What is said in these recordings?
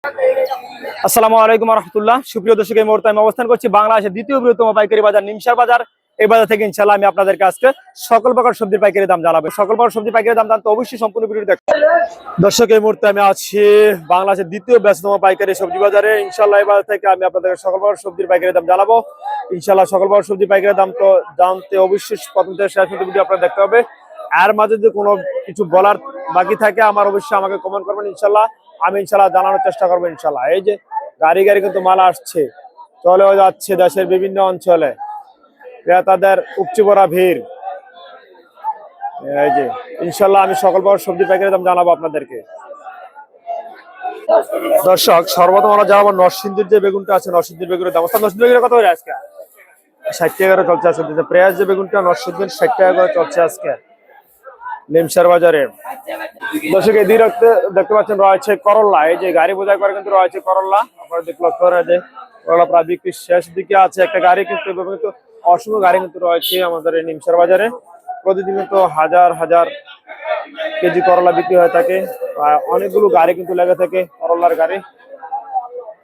আসসালামু আলাইকুম রহমতুল্লাহ। সুপ্রিয় দর্শক, এই মুহূর্তে আমি অবস্থান করছি বাংলাদেশের দ্বিতীয় বৃহত্তম পাইকারি বাজার নিমসার বাজার। এই বাজার থেকে ইনশাআল্লাহ আমি আপনাদেরকে আজকে সকল প্রকার সবজির পাইকারি দাম জানাবো। সকল প্রকার সবজি পাইকারি দাম জানতে অবশ্যই সম্পূর্ণ ভিডিও দেখুন। দর্শক, এই মুহূর্তে আমি আছি বাংলাদেশের দ্বিতীয় ব্যস্ততম পাইকারি সবজি বাজারে। ইনশাআল্লাহ এই বাজার থেকে আমি আপনাদেরকে সকল প্রকার সবজির পাইকারি দাম জানাবো। ইনশাআল্লাহ সকল প্রকার সবজি পাইকারি দাম তো জানতে অবশ্যই প্রথম থেকে শেষ পর্যন্ত ভিডিও আপনারা দেখতে হবে। আর মাঝে যদি কোনো কিছু বলার বাকি থাকে আমার অবশ্যই আমাকে কমেন্ট করবেন। ইনশাআল্লাহ আমি ইনশাআল্লাহ জানানোর চেষ্টা করবো। ইনশাআল্লাহ এই যে গাড়ি গাড়ি কিন্তু মাল আসছে, চলেও যাচ্ছে দেশের বিভিন্ন অঞ্চলে, ক্রেতাদের উপচে পড়া ভিড়। এই যে ইনশাআল্লাহ আমি সকল প্রকার সবজি পাইকারি দাম জানাবো আপনাদেরকে। দর্শক, সর্বপ্রথম আমরা জানাবো নরসিংদীর যে বেগুনটা আছে, নরসিংদীর বেগুনের দাম। নরসিংদীর বেগুনের কত করে আজকে? 60 টাকা করে চলছে আজকে। পেঁয়াজ যে বেগুনটা নরসিংদীর 60 টাকা করে চলছে আজকে নিমসার বাজারে। দর্শক, এই দেখতে পাচ্ছেন রয়েছে করল্লা। এই যে গাড়ি বোঝাই করে কিন্তু রয়েছে করল্লা। আপনারা লক্ষ্য করে যে করল্লা প্রায় বিক্রি শেষ দিকে আছে। একটা গাড়ি কিন্তু অসংখ্য গাড়ি কিন্তু রয়েছে আমাদের এই নিমসার বাজারে। প্রতিদিন কিন্তু হাজার হাজার কেজি করলা বিক্রি হয়ে থাকে। অনেকগুলো গাড়ি কিন্তু লেগে থাকে করল্লার গাড়ি।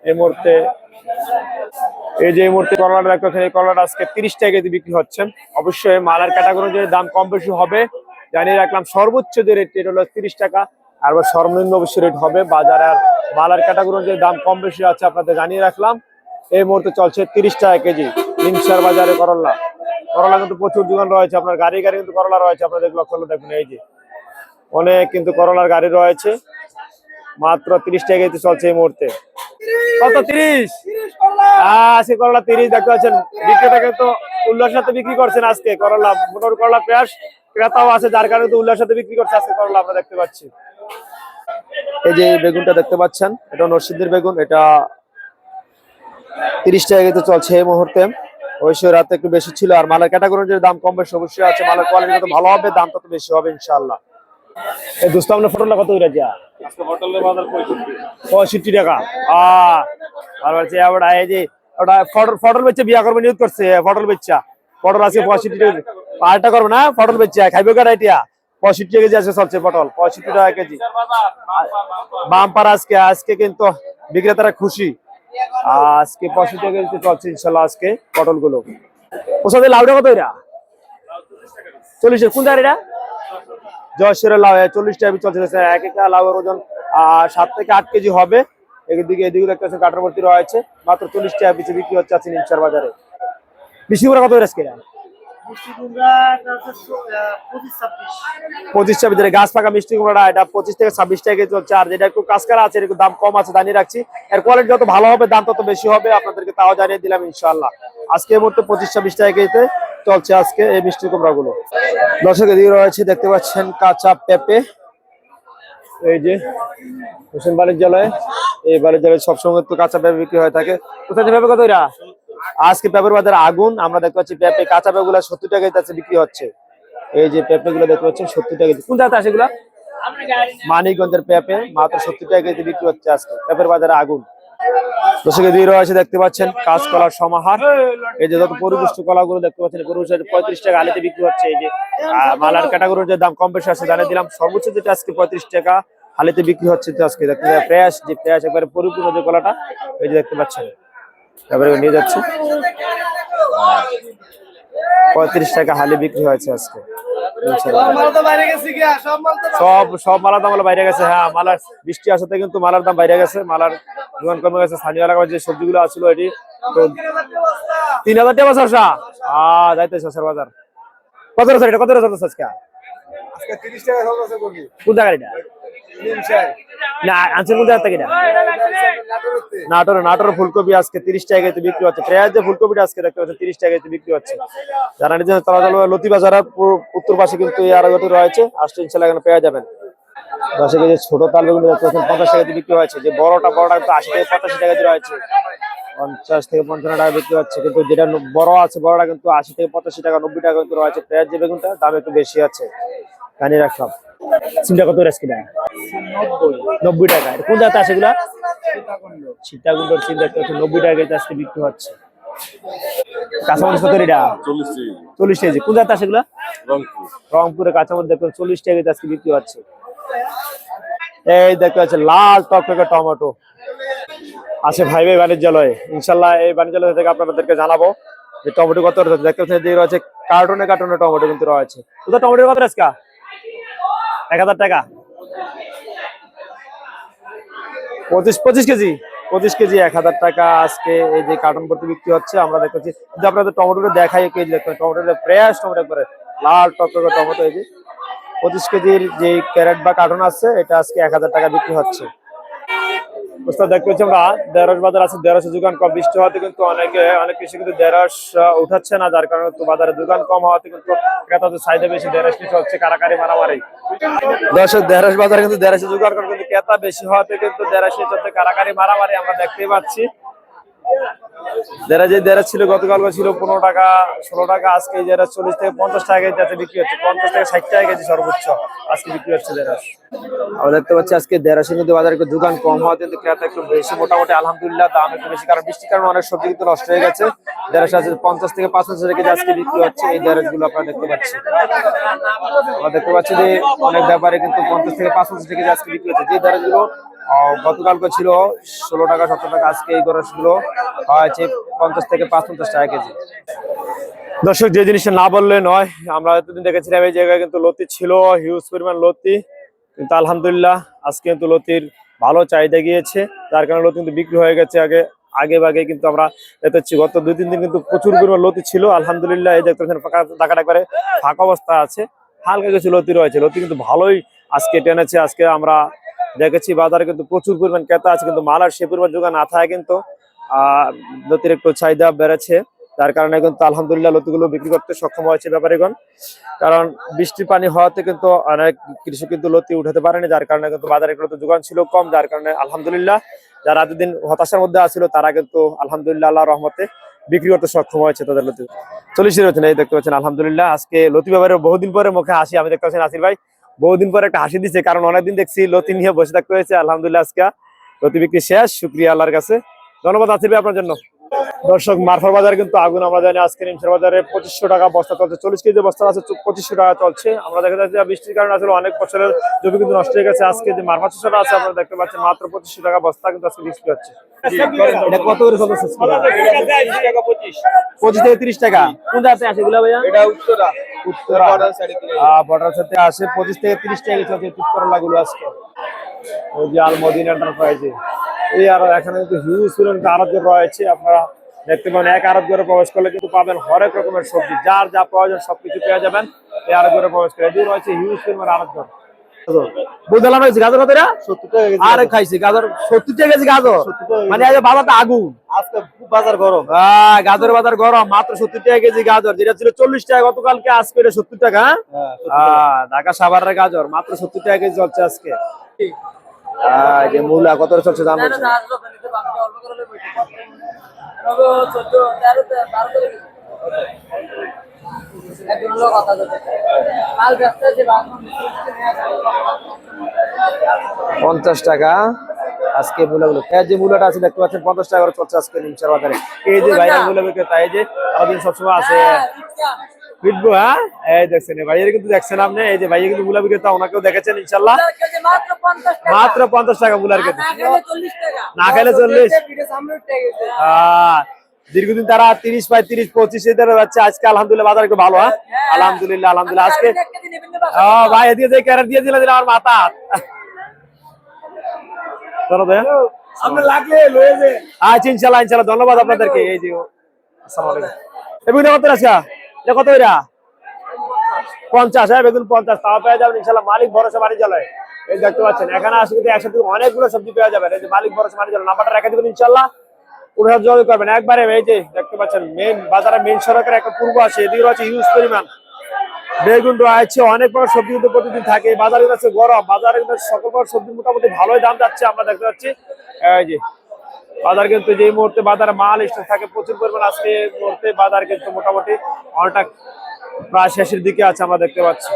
এই মুহূর্তে করলাটা দেখতে পাচ্ছেন, এই করলাটা আজকে 30 টাকা কেজি বিক্রি হচ্ছে। অবশ্যই মালের ক্যাটাগরি যে দাম কম বেশি হবে জানিয়ে রাখলাম। সর্বোচ্চ যে রেট হলো 30 টাকা, আর সর্বনিম্ন অবশ্যই রেট হবে বাজারে। আর মালের ক্যাটাগরি যে দাম কম বেশি আছে আপনাদের জানিয়ে রাখলাম। এই মুহূর্তে চলছে 30 টাকা কেজি নিমসার বাজারে করলা। করলা কিন্তু প্রচুর দোকান রয়েছে, আপনার গাড়ি গাড়ি কিন্তু করলা রয়েছে। আপনাদের লক্ষ্য করলে দেখুন, এই যে অনেক কিন্তু করলার গাড়ি রয়েছে। মাত্র 30 টাকা কেজি চলছে এই মুহূর্তে। কত? 30? আজকে করলা 30 দেখতে পাচ্ছেন। বিক্রেতা কিন্তু উল্লাসের সাথে বিক্রি করছেন আজকে করলা। মোটর করলা পেঁয়াজ ক্রেতাও আছে, যার কারণে তো উল্লাসের সাথে বিক্রি করছে আজকে করলা আমরা দেখতে পাচ্ছি। এই যে বেগুনটা দেখতে পাচ্ছেন, এটা নরসিংদীর বেগুন। এটা 30 টাকা কেজি চলছে এই মুহূর্তে। অবশ্যই রাতে একটু বেশি ছিল, আর মালের ক্যাটাগরির দাম কম বেশি অবশ্যই আছে। মালের কোয়ালিটি তো ভালো হবে, দাম তত বেশি হবে ইনশাআল্লাহ। এই দোস্ত, আপনার ফটোটা কত করে যা? আজকে ফটোলের বাজার 65 টাকা। আর বলছে ওটা এই যে ওটা ফটোল বেচে বিয়া করবে নিয়ত করছে। ফটোল বেচা ফটোল আছে 65 টাকা। পাল্টা করবে না, ফটোল বেচা খাইবে কার আইটিয়া। 65 টাকা কেজি আছে চলছে পটল, 65 টাকা কেজি। বাম্পার আজকে কিন্তু বিক্রেতারা খুশি। আজকে 65 টাকা কেজি চলছে ইনশাআল্লাহ আজকে পটল গুলো। ওসাদে লাউটা কত এরা? 40। কোন জায়গা এটা? জয়সের লাউ 40 টাকা চলছে। এক একটা লাউয়ের ওজন 7 থেকে 8 কেজি হবে। এদিকে একটা কাটার ভর্তি রয়েছে। মাত্র 40 টাকা পিছিয়ে বিক্রি হচ্ছে আছে নিমসার বাজারে। মিষ্টি কুমড়া কত আজকে? 25-26। গাছ পাকা মিষ্টি কুমড়া এটা 25 থেকে 26 টাকা চলছে। আর যেটা একটু কাঁচকারা আছে একটু দাম কম আছে জানিয়ে রাখছি। এর কোয়ালিটি যত ভালো হবে দাম তত বেশি হবে, আপনাদেরকে তাও জানিয়ে দিলাম ইনশাআল্লাহ। আজকে এই মুহূর্তে 25-26 টাকা কেজিতে চলছে আজকে এই মিষ্টি কুমড়া গুলো। দর্শক, এদিকে রয়েছে দেখতে পাচ্ছেন কাঁচা পেঁপে। এই যে হোসেন বাণিজ্যালয়, এই বাণিজ্যালয় সবসময় তো কাঁচা পেঁপে বিক্রি হয়ে থাকে। কোথায় পেঁপে কত এরা? আজকে পেঁপের বাজারে আগুন। আমরা দেখতে পাচ্ছি পেঁপে কাঁচা পেঁপে গুলা 70 টাকা কেজি বিক্রি হচ্ছে। এই যে পেঁপে গুলো দেখতে পাচ্ছেন 70 টাকা কেজি। কোন জায়গা আছে এগুলা? মানিকগঞ্জের পেঁপে মাত্র 70 টাকা কেজি বিক্রি হচ্ছে আজকে পেঁপের বাজারে আগুন। দর্শক, এদিকে রয়েছে দেখতে পাচ্ছেন কাঁচকলার সমাহার। এই যে যত পরিপুষ্ট কলা গুলো দেখতে পাচ্ছেন 35 টাকা আলিতে বিক্রি হচ্ছে। এই যে মালার ক্যাটাগরির যে দাম কম বেশি আছে জানিয়ে দিলাম। সর্বোচ্চ যেটা আজকে 35 টাকা হালিতে বিক্রি হচ্ছে আজকে। দেখতে পেঁয়াজ, যে পেঁয়াজ একবারে পরিপূর্ণ যে কলাটা এই যে দেখতে পাচ্ছেন, তারপরে নিয়ে যাচ্ছে 35 টাকা হালি বিক্রি হয়েছে আজকে। সব মালার দাম বাইরে গেছে। হ্যাঁ, মালার বৃষ্টি আসাতে কিন্তু মালার দাম বাইরে গেছে। মালার দোকান কমে গেছে। স্থানীয় এলাকার যে সবজিগুলো আসলো এটি তো 3000 টাকা শসা। যাইতে শসার বাজার কত রয়েছে? এটা কত রয়েছে আজকে? 30 টাকা চলছে। কোন জায়গা এটা? না আনছেন কোন জায়গা থেকে? নাটোরের ফুলকপি আজকে 30 টাকা কেজি বিক্রি হচ্ছে। পেঁয়াজ যে ফুলকপিটা আজকে দেখতে পাচ্ছেন 30 টাকা কেজি বিক্রি হচ্ছে। যারা নিজের লতি বাজারের উত্তর পাশে কিন্তু এই আড়াগটি রয়েছে, আসলে ইনশাআল্লাহ এখানে পেয়ে যাবেন। 10 কেজি ছোট তাল বেগুন দেখতে পাচ্ছেন 50 টাকা কেজি বিক্রি হচ্ছে। যে বড়টা কিন্তু 80 থেকে 85 টাকা কেজি রয়েছে। 50 থেকে 55 টাকা বিক্রি হচ্ছে। কিন্তু যেটা বড় আছে বড়টা কিন্তু 80 থেকে 85 টাকা 90 টাকা কিন্তু রয়েছে। পেঁয়াজ যে বেগুনটা দাম একটু বেশি আছে জানিয়ে রাখলাম। সিমটা কত রেস কিনা? 90 টাকা। কোন জায়গাতে আছে এগুলা? সীতাকুণ্ডের সিম দেখতে পাচ্ছেন 90 টাকা কেজি আজকে বিক্রি হচ্ছে। কাঁচামরিচ কত এটা? 40 কেজি। কোন জায়গাতে আছে এগুলা? রংপুরে কাঁচামরিচ দেখবেন 40 টাকা কেজি আজকে বিক্রি হচ্ছে। এই দেখতে পাচ্ছেন লাল টকটকে টমেটো আছে ভাই ভাই বাণিজ্যালয়, ইনশাল্লাহ এই বাণিজ্যালয় থেকে আপনাদেরকে জানাবো যে টমেটো কত রয়েছে। দেখতে পাচ্ছেন যে রয়েছে কার্টুনে কার্টুনে টমেটো কিন্তু রয়েছে। তো টমেটোর কত আজকে? 1000 টাকা 25 কেজি, 25 কেজি 1000 টাকা আজকে এই যে কার্টুন প্রতি বিক্রি হচ্ছে। আমরা দেখতেছি যে আপনাদের টমেটোটা দেখাই, কেজি দেখবেন টমেটোটা ফ্রেশ টমেটো করে লাল টকটকে টমেটো। এই যে 25 কেজির যে ক্যারেট বা কার্টুন আছে এটা আজকে 1000 টাকা বিক্রি হচ্ছে। বুঝতে দেখতে পাচ্ছি আমরা ঢেঁড়স বাজার আছে, ঢেঁড়সের দোকান কম, বৃষ্টি হওয়াতে কিন্তু অনেক কৃষি কিন্তু ঢেঁড়স উঠাচ্ছে না, যার কারণে তো বাজারে দোকান কম হওয়াতে কিন্তু ক্রেতাদের চাহিদা বেশি, ঢেঁড়স কিছু হচ্ছে কারাকারি মারামারি। দর্শক ঢেঁড়স বাজারে কিন্তু ঢেঁড়সের দোকান কম কিন্তু ক্রেতা বেশি হওয়াতে কিন্তু ঢেঁড়স হচ্ছে কারাকারি মারামারি আমরা দেখতেই পাচ্ছি। ঢেঁড়স ছিল গতকাল ছিল 15 টাকা 16 টাকা, আজকে ঢেঁড়স 40 থেকে 50 টাকা কেজি যাতে বিক্রি হচ্ছে, 50 থেকে 60 টাকা কেজি সর্বোচ্চ আজকে বিক্রি হচ্ছে ঢেঁড়স। আমরা দেখতে পাচ্ছি আজকে ঢেঁড়সের কিন্তু বাজারে একটু দোকান কম হওয়া কিন্তু ক্রেতা একটু বেশি, মোটামুটি আলহামদুলিল্লাহ দাম একটু বেশি, কারণ বৃষ্টির কারণে অনেক সবজি কিন্তু নষ্ট হয়ে গেছে। ঢেঁড়স আছে 50 থেকে 55 কেজি আজকে বিক্রি হচ্ছে এই ঢেঁড়স গুলো আপনারা দেখতে পাচ্ছি। আমরা দেখতে পাচ্ছি যে অনেক ব্যাপারে কিন্তু 50 থেকে 55 কেজি আজকে বিক্রি হচ্ছে। যে ঢেঁড়স গুলো গতকালকে ছিল 16 টাকা 17 টাকা, আজকে এই ঢেঁড়স গুলো হয়েছে 50 থেকে 55 টাকা কেজি। দর্শক যে জিনিসটা না বললে নয়, আমরা এতদিন দেখেছিলাম এই জায়গায় কিন্তু লতি ছিল, হিউজ পরিমাণ লতি, কিন্তু আলহামদুলিল্লাহ আজকে কিন্তু লতির ভালো চাহিদা গিয়েছে, যার কারণে লতি কিন্তু বিক্রি হয়ে গেছে আগে ভাগে। কিন্তু আমরা দেখতেছি গত 2-3 দিন কিন্তু প্রচুর পরিমাণ লতি ছিল, আলহামদুলিল্লাহ এই দেখতে ফাঁকা টাকাটা করে ফাঁকা অবস্থা আছে, হালকা কিছু লতি রয়েছে, লতি কিন্তু ভালোই আজকে টেনেছে। আজকে আমরা দেখেছি বাজারে কিন্তু প্রচুর পরিমাণ ক্রেতা আছে, কিন্তু মাল আর সে পরিমাণ যোগান না থাকে কিন্তু লতির একটু চাহিদা বেড়েছে, যার কারণে কিন্তু আলহামদুলিল্লাহ লতিগুলো বিক্রি করতে সক্ষম হয়েছে ব্যাপারীগণ। কারণ বৃষ্টির পানি হওয়াতে কিন্তু অনেক কৃষক কিন্তু লতি উঠাতে পারেনি, যার কারণে কিন্তু বাজারে একটু যোগান ছিল কম, যার কারণে আলহামদুলিল্লাহ যারা এতদিন হতাশার মধ্যে আছিল তারা কিন্তু আলহামদুলিল্লাহ আল্লাহর রহমতে বিক্রি করতে সক্ষম হয়েছে তাদের লতি। 40 রয়েছেন এই দেখতে পাচ্ছেন আলহামদুলিল্লাহ। আজকে লতি ব্যাপারে বহুদিন পরে মুখে হাসি আমি দেখতে পাচ্ছি, নাসির ভাই বহুদিন পরে একটা হাসি দিচ্ছে, কারণ অনেকদিন দেখছি লতি নিয়ে বসে থাকতে হয়েছে। আলহামদুলিল্লাহ আজকে লতি বিক্রি শেষ, শুকরিয়া আল্লাহর কাছে, ধন্যবাদ নাসির ভাই আপনার জন্য। দর্শক মারফার বাজারে কিন্তু আগুন, আমরা জানি আজকে নিমসার বাজারে 2500 টাকা বস্তা চলছে, 40 কেজি বস্তা আছে 2500 টাকা চলছে। আমরা দেখা যাচ্ছে বৃষ্টির কারণে আসলে অনেক ফসলের জমি কিন্তু নষ্ট হয়ে গেছে। আজকে যে মারফা চাষটা আছে আপনারা দেখতে পাচ্ছেন মাত্র 2500 টাকা বস্তা কিন্তু আজকে বিক্রি হচ্ছে। এটা কত করে চলছে? 25 থেকে 30 টাকা। কোন জায়গাতে আসে এগুলা ভাইয়া? এটা উত্তরা বর্ডার সাথে আসে 25 থেকে 30 টাকা চলছে উত্তরা গুলো আজকে। ওই যে আলমদিন এন্টারপ্রাইজে এই আর এখানে কিন্তু হিউজ পরিমাণ আড়ত রয়েছে, আপনারা দেখতে পাবেন। এক আড়ত ঘরে প্রবেশ করলে কিন্তু পাবেন হরেক রকমের সবজি, যার যা প্রয়োজন সবকিছু পেয়ে যাবেন এই আড়ত ঘরে প্রবেশ করে। এদিকে রয়েছে হিউজ পরিমাণ আড়ত ঘর। বুঝলাম হয়েছে গাজর কত? 70 টাকা কেজি। আরে খাইছি গাজর 70 টাকা কেজি গাজর, মানে আজ বাজারটা আগুন, আজকে বাজার গরম। গাজরের বাজার গরম, মাত্র 70 টাকা কেজি গাজর, যেটা ছিল 40 টাকা গতকালকে, আজকে 70 টাকা। ঢাকা সাভারের গাজর মাত্র 70 টাকা কেজি চলছে আজকে। যে মূলা কত চলছে দাম? পঞ্চাশ টাকা আজকে মূলাগুলো। যে মূলাটা আছে দেখতে পাচ্ছেন 50 টাকা করে চলছে আজকে নিমসার বাজারে। এই যে ভাইরাল মূলা বিক্রেতা, এই যে সবসময় আছে বিটবো। হ্যাঁ এই দেখছেন ভাইয়ের কিন্তু দেখছেন আপনি, এই যে ভাইয়া কিন্তু মূলা বিক্রেতা, ওনাকেও দেখেছেন ইনশাল্লাহ। মাত্র 50 টাকা মূলার কেজি, না খাইলে 40। দীর্ঘদিন তারা 30 পায় 30-25 যাচ্ছে, আজকে আলহামদুলিল্লাহ বাজার একটু ভালো। হ্যাঁ আলহামদুলিল্লাহ আলহামদুলিল্লাহ আজকে ভাই এদিকে যে ক্যারেট দিয়ে দিল আমার মাথা আচ্ছা ইনশাল্লাহ ইনশাল্লাহ ধন্যবাদ আপনাদেরকে। এই যে বেগুন কত আছে? এটা কত? এরা 50। হ্যাঁ বেগুন 50 তাও পেয়ে যাবেন ইনশাল্লাহ, মালিক ভরসা বাড়ি জ্বালায়। এই দেখতে পাচ্ছেন এখানে আসে কিন্তু একসাথে অনেকগুলো সবজি পেয়ে যাবেন। এই যে মালিক ভরসা বাড়ি জ্বালায়, নাম্বারটা রেখে দেবেন ইনশাল্লাহ, পুরো যোগাযোগ করবেন একবারে। এই যে দেখতে পাচ্ছেন মেন বাজারে মেন সড়কের একটা পূর্ব আছে, এদিকে আছে হিউজ পরিমাণ বেগুন রয়েছে, অনেক প্রকার সবজি কিন্তু প্রতিদিন থাকে। বাজারে আছে গরম, বাজারে কিন্তু সকল প্রকার সবজি মোটামুটি ভালোই দাম যাচ্ছে আমরা দেখতে পাচ্ছি। এই যে বাজার কিন্তু যে মুহূর্তে বাজারে মাল স্টক থাকে প্রচুর পরিমাণ, আজকে মুহূর্তে বাজার কিন্তু মোটামুটি অনেকটা প্রায় শেষের দিকে আছে আমরা দেখতে পাচ্ছি।